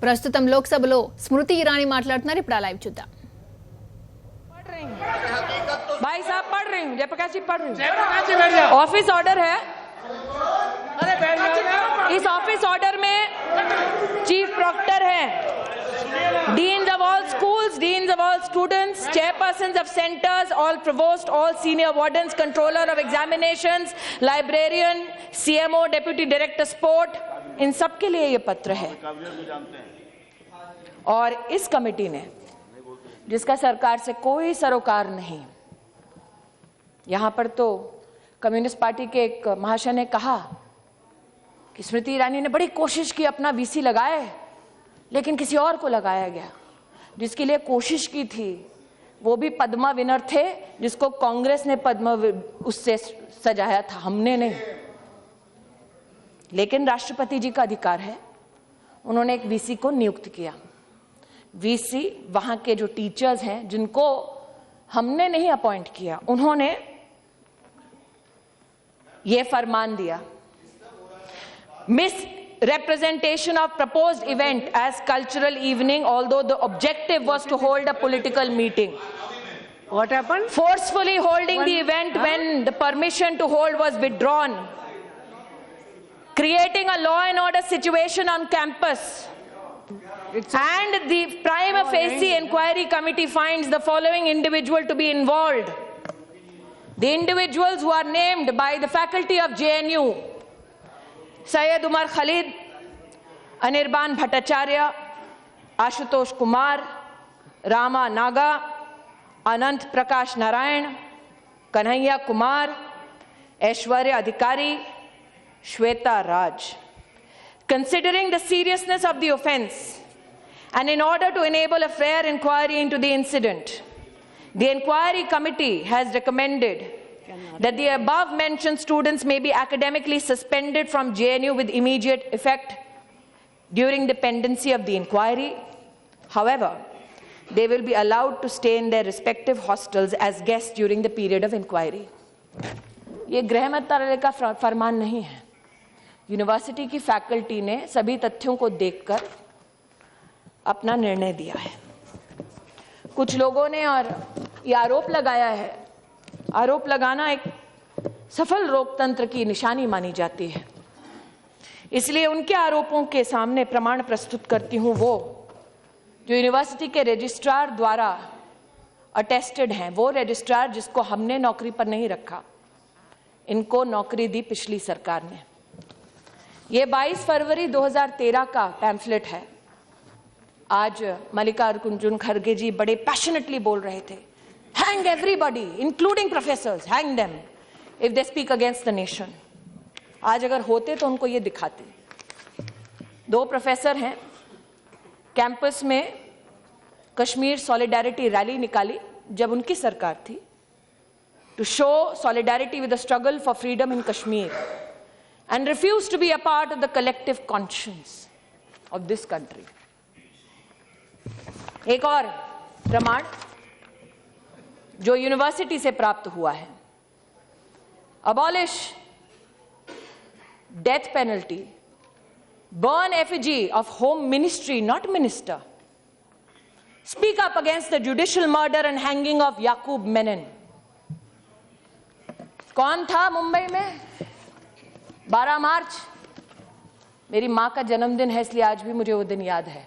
ప్రస్తుతం లోక్సభలో స్మృతి ఇరానీ మాట్లాడుతున్నారు. ఇప్పుడు ఆ లైవ్ చూద్దాం. भाई साहब पढ़ रही हूँ, जयप्रकाश जी पढ़ रही हूँ। ऑफिस ऑर्डर है, इस ऑफिस ऑर्डर में चीफ प्रॉक्टर है, deans of all schools, deans of all students, chairpersons of centres, all provost, all senior wardens, controller of examinations, librarian, CMO, deputy director sport, इन सब के लिए ये पत्र है। और इस कमेटी ने, जिसका सरकार से कोई सरोकार नहीं, यहां पर तो कम्युनिस्ट पार्टी के एक महाशय ने कहा कि स्मृति ईरानी ने बड़ी कोशिश की, अपना वीसी लगाए, लेकिन किसी और को लगाया गया। जिसके लिए कोशिश की थी वो भी पद्मा विनर थे, जिसको कांग्रेस ने पद्मा उससे सजाया था, हमने नहीं। लेकिन राष्ट्रपति जी का अधिकार है, उन्होंने एक वीसी को नियुक्त किया। वीसी वहां के जो टीचर्स हैं, जिनको हमने नहीं अपॉइंट किया, उन्होंने ये फरमान दिया, miss representation of proposed event as cultural evening, although the objective was to hold a political meeting. What happened? Forcefully holding the event when the permission to hold was withdrawn, creating a law and order situation on campus. And the prima facie inquiry committee finds the following individual to be involved. The individuals who are named by the faculty of JNU: Syed Umar Khalid, Anirban Bhattacharya, Ashutosh Kumar, Rama Naga, Anant Prakash Narayan, Kanhaiya Kumar, Aishwarya Adhikari, Shweta Raj. Considering the seriousness of the offense and in order to enable a fair inquiry into the incident, the inquiry committee has recommended that the above mentioned students may be academically suspended from JNU with immediate effect during the pendency of the inquiry. However, they will be allowed to stay in their respective hostels as guests during the period of inquiry. ये गृह मंत्रालय का फरमान नहीं है। University की faculty ने सभी तथ्यों को देखकर अपना निर्णय दिया है। कुछ लोगों ने और ये आरोप लगाया है, आरोप लगाना एक सफल लोकतंत्र की निशानी मानी जाती है, इसलिए उनके आरोपों के सामने प्रमाण प्रस्तुत करती हूं, वो जो यूनिवर्सिटी के रजिस्ट्रार द्वारा अटेस्टेड हैं, वो रजिस्ट्रार जिसको हमने नौकरी पर नहीं रखा, इनको नौकरी दी पिछली सरकार ने। ये 22 फरवरी 2013 का पैम्फलेट है। आज मल्लिकार्जुन खड़गे जी बड़े पैशनेटली बोल रहे थे, hang everybody including professors, hang them if they speak against the nation. आज अगर होते तो उनको ये दिखाते। 2 प्रोफेसर हैं, कैंपस में कश्मीर सॉलिडारिटी रैली निकाली जब उनकी सरकार थी, to show solidarity with the struggle for freedom in Kashmir and refused to be a part of the collective conscience of this country. एक और प्रमाण जो यूनिवर्सिटी से प्राप्त हुआ है, abolish death penalty, burn effigy of home ministry not minister, speak up against the judicial murder and hanging of Yakub Memon. कौन था मुंबई में? 12 मार्च मेरी मां का जन्मदिन है, इसलिए आज भी मुझे वो दिन याद है।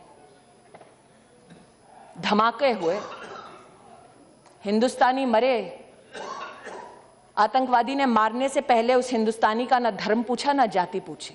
धमाके हुए, हिंदुस्तानी मरे, आतंकवादी ने मारने से पहले उस हिंदुस्तानी का ना धर्म पूछा ना जाति पूछी।